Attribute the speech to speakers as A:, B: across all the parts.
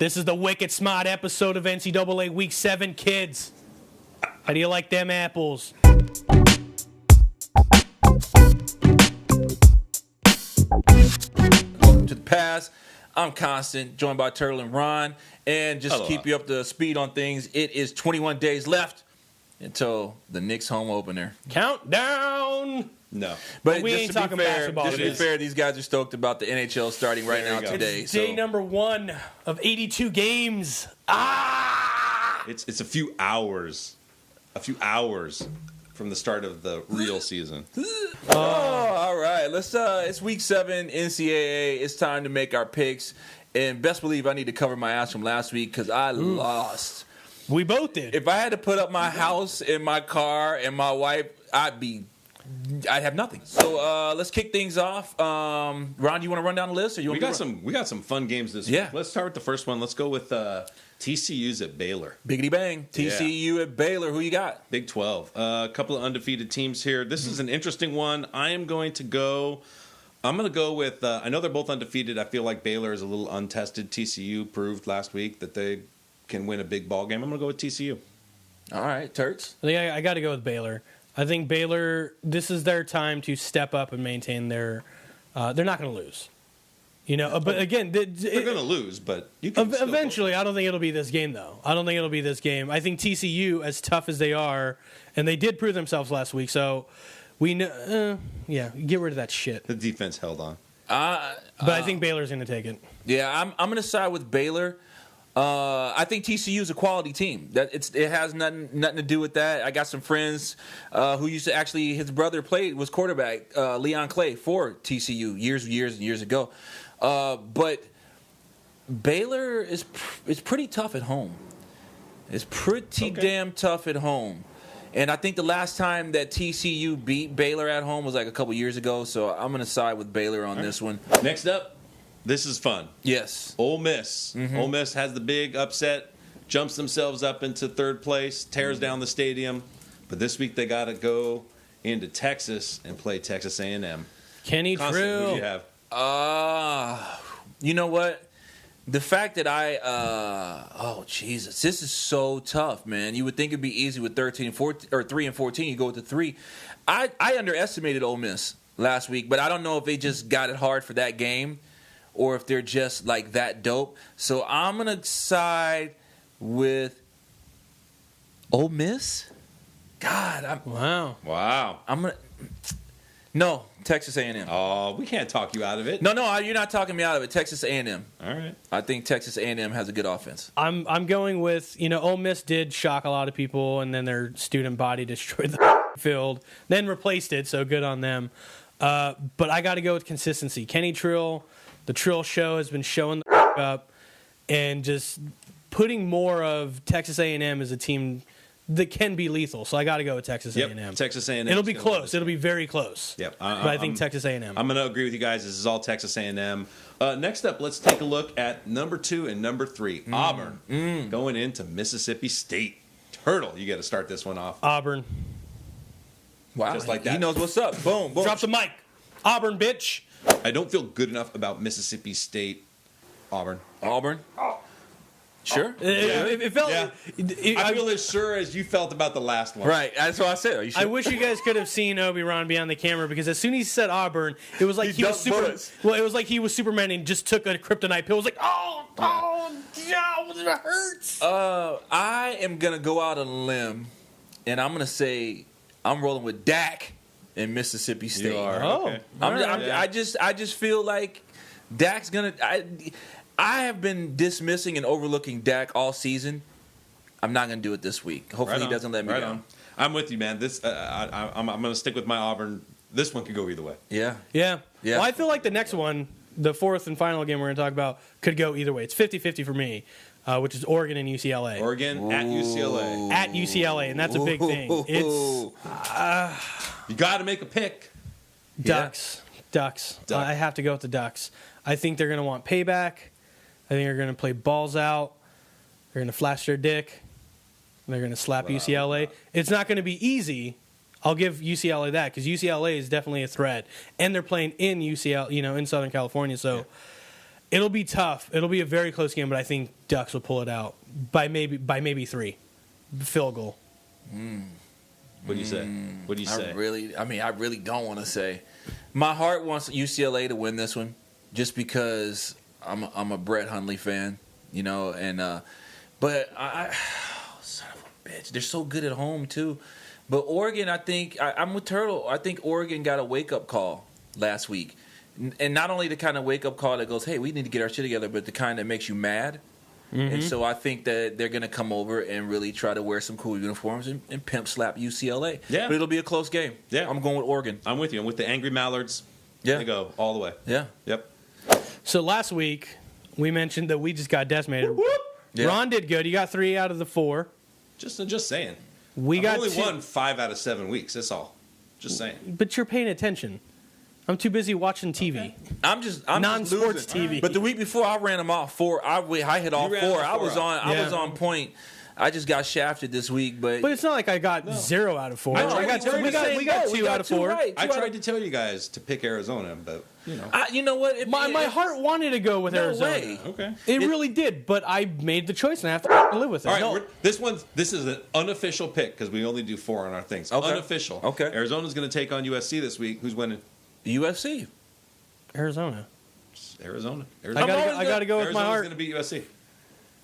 A: This is the Wicked Smart episode of NCAA Week 7, kids. How do you like them apples?
B: Welcome to the Pass. I'm Constant, joined by Turtle and Ron. And just to keep you up to speed on things, it is 21 days left until the Knicks home opener.
A: Countdown!
C: No.
A: But we ain't talking basketball.
B: Just to be fair, these guys are stoked about the NHL starting right now today.
A: It's day number 1 of 82 games.
C: It's a few hours. From the start of the real season.
B: All right. It's week 7, NCAA. It's time to make our picks. And best believe I need to cover my ass from last week because I lost.
A: We both did.
B: If I had to put up my house and my car and my wife, I'd have nothing. So let's kick things off. Ron, do you want to run down the list? Or you
C: We got some fun games this week. Let's start with the first one. Let's go with TCU's at Baylor.
B: Biggity bang. TCU at Baylor. Who you got?
C: Big 12. A couple of undefeated teams here. This is an interesting one. I'm going to go with, I know they're both undefeated. I feel like Baylor is a little untested. TCU proved last week that they can win a big ball game. I'm going to go with TCU.
B: All right, Turks.
A: I think I got to go with Baylor. I think Baylor, this is their time to step up and maintain their they're not going to lose. You know, but again,
C: they're going to lose, but you can
A: eventually. I don't think it'll be this game, though. I think TCU, as tough as they are, and they did prove themselves last week, so we know. Get rid of that shit.
C: The defense held on,
A: but I think Baylor's going to take it.
B: Yeah, I'm going to side with Baylor. I think TCU is a quality team. It has nothing to do with that. I got some friends who used to actually, his brother was quarterback, Leon Clay for TCU years ago. But Baylor is pretty tough at home. It's pretty damn tough at home. And I think the last time that TCU beat Baylor at home was like a couple years ago. So I'm going to side with Baylor on this one.
C: Next up, this is fun.
B: Yes.
C: Ole Miss. Mm-hmm. Ole Miss has the big upset, jumps themselves up into third place, tears down the stadium. But this week they got to go into Texas and play Texas A&M.
A: Kenny Trill.
C: Who do you have?
B: You know what? The fact that Jesus, this is so tough, man. You would think it'd be easy with 13, 14, or 3 and 14. You go with the 3. I underestimated Ole Miss last week, but I don't know if they just got it hard for that game or if they're just like that dope. So I'm gonna side with Ole Miss. God,
A: wow.
B: I'm gonna. No, Texas A&M.
C: Oh, we can't talk you out of it.
B: No, you're not talking me out of it. Texas A&M.
C: All right.
B: I think Texas A&M has a good offense.
A: I'm going with, Ole Miss did shock a lot of people, and then their student body destroyed the field, then replaced it, so good on them. But I got to go with consistency. Kenny Trill, the Trill Show has been showing the up and just putting more of Texas A&M as a team that can be lethal, so I got to go with Texas A&M.
C: Texas A&M.
A: It'll be close. It'll be very close.
C: Yep.
A: But I think Texas A&M.
C: I'm going to agree with you guys. This is all Texas A&M. Next up, let's take a look at number 2 and number 3. Auburn going into Mississippi State. Turtle, you got to start this one off.
A: Auburn.
B: Wow.
C: Just like that.
B: He knows what's up. Boom, boom.
A: Drop the mic. Auburn, bitch.
C: I don't feel good enough about Mississippi State. Auburn.
B: Sure.
A: It felt.
C: Yeah. I feel as sure as you felt about the last one.
B: Right. That's what I said. Are you sure?
A: I wish you guys could have seen ObiRon behind the camera because as soon as he said Auburn, it was like he was It was like he was Superman and just took a kryptonite pill. It was like, it hurts.
B: I am gonna go out on a limb, and I'm gonna say I'm rolling with Dak in Mississippi State.
C: You are.
A: Oh.
C: Okay.
B: I just feel like Dak's gonna. I have been dismissing and overlooking Dak all season. I'm not going to do it this week. Hopefully he doesn't let me down.
C: I'm with you, man. This I'm going to stick with my Auburn. This one could go either way.
A: Yeah. Well, I feel like the next one, the fourth and final game we're going to talk about, could go either way. It's 50-50 for me, which is Oregon and UCLA.
C: Oregon at UCLA.
A: At UCLA, and that's a big thing. It's
C: you got to make a pick.
A: Ducks. I have to go with the Ducks. I think they're going to want payback. I think they're going to play balls out. They're going to flash their dick. They're going to slap UCLA. It's not going to be easy. I'll give UCLA that because UCLA is definitely a threat, and they're playing in UCLA, in Southern California. So It'll be tough. It'll be a very close game, but I think Ducks will pull it out by maybe 3. Field goal.
C: What do you say? What do you say?
B: I really don't want to say. My heart wants UCLA to win this one, just because I'm a Brett Hundley fan, and but son of a bitch, they're so good at home too. But Oregon, I think I'm with Turtle. I think Oregon got a wake up call last week, and not only the kind of wake up call that goes, "Hey, we need to get our shit together," but the kind that makes you mad. Mm-hmm. And so I think that they're going to come over and really try to wear some cool uniforms and pimp slap UCLA.
C: Yeah.
B: But it'll be a close game.
C: Yeah.
B: I'm going with Oregon.
C: I'm with you. I'm with the Angry Mallards.
B: Yeah.
C: They go all the way.
B: Yeah.
C: Yep.
A: So last week, we mentioned that we just got decimated.
C: Whoop, whoop.
B: Yeah.
A: Ron did good. He got 3 out of the 4.
C: Just saying.
A: We got
C: only
A: 2.
C: won 5 out of 7 weeks. That's all. Just saying.
A: But you're paying attention. I'm too busy watching TV.
B: Okay. I'm
A: non-sports
B: just losing.
A: TV.
B: But the week before, I ran them all 4. I hit all 4. I was on point. I just got shafted this week, but
A: it's not like I got 0 out of 4.
C: No,
A: we got 2 out of 4.
B: Right,
C: I tried to tell you guys to pick Arizona, but
B: you know what?
A: My heart wanted to go with Arizona.
B: Way.
C: Okay.
A: It really did, but I made the choice and I have to live with it.
C: All right, this is an unofficial pick because we only do 4 on our things.
B: Okay.
C: Unofficial.
B: Okay.
C: Arizona's going to take on USC this week. Who's winning?
B: UFC.
A: Arizona.
C: Arizona.
A: I got to go with my heart.
C: Arizona's going to beat USC.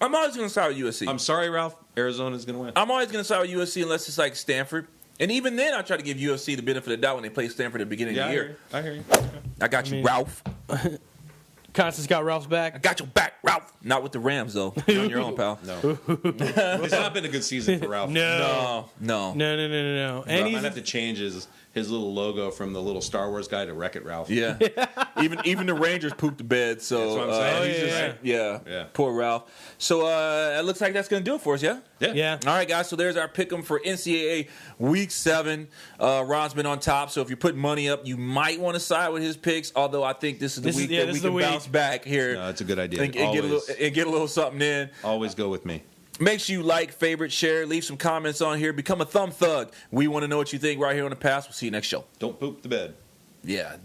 B: I'm always going to side with USC.
C: I'm sorry, Ralph. Arizona's going to win.
B: I'm always going to side with USC unless it's like Stanford. And even then, I try to give UFC the benefit of the doubt when they play Stanford at the beginning of the year.
C: I hear you.
B: I got you, Ralph.
A: Constance got Ralph's
B: I
A: back.
B: got your back, Ralph. Not with the Rams, though. You're on your own, pal.
C: No. It's not been a good season for Ralph.
B: No.
A: No.
C: And
A: And
C: might have to change his little logo from the little Star Wars guy to Wreck-It Ralph.
B: Yeah. even the Rangers pooped the bed. So
C: That's what I'm saying.
B: yeah. Poor Ralph. So it looks like that's going to do it for us, yeah?
A: Yeah.
B: All right, guys. So there's our pick'em for NCAA Week 7. Ron's been on top. So if you're putting money up, you might want to side with his picks. Although I think this is the week that we can bounce back here.
C: No, that's a good idea.
B: And get a little something in.
C: Always go with me.
B: Make sure you like, favorite, share, leave some comments on here. Become a thumb thug. We want to know what you think right here on The Pass. We'll see you next show.
C: Don't poop the bed.
B: Yeah.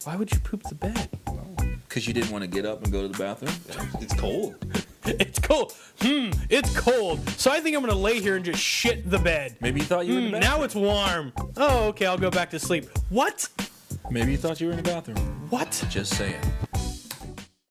A: Why would you poop the bed?
B: Because you didn't want to get up and go to the bathroom?
C: It's cold.
A: It's cold. It's cold. So I think I'm going to lay here and just shit the bed.
B: Maybe you thought you were in the bathroom.
A: Now it's warm. Oh, okay. I'll go back to sleep. What?
B: Maybe you thought you were in the bathroom.
A: What?
B: Just saying.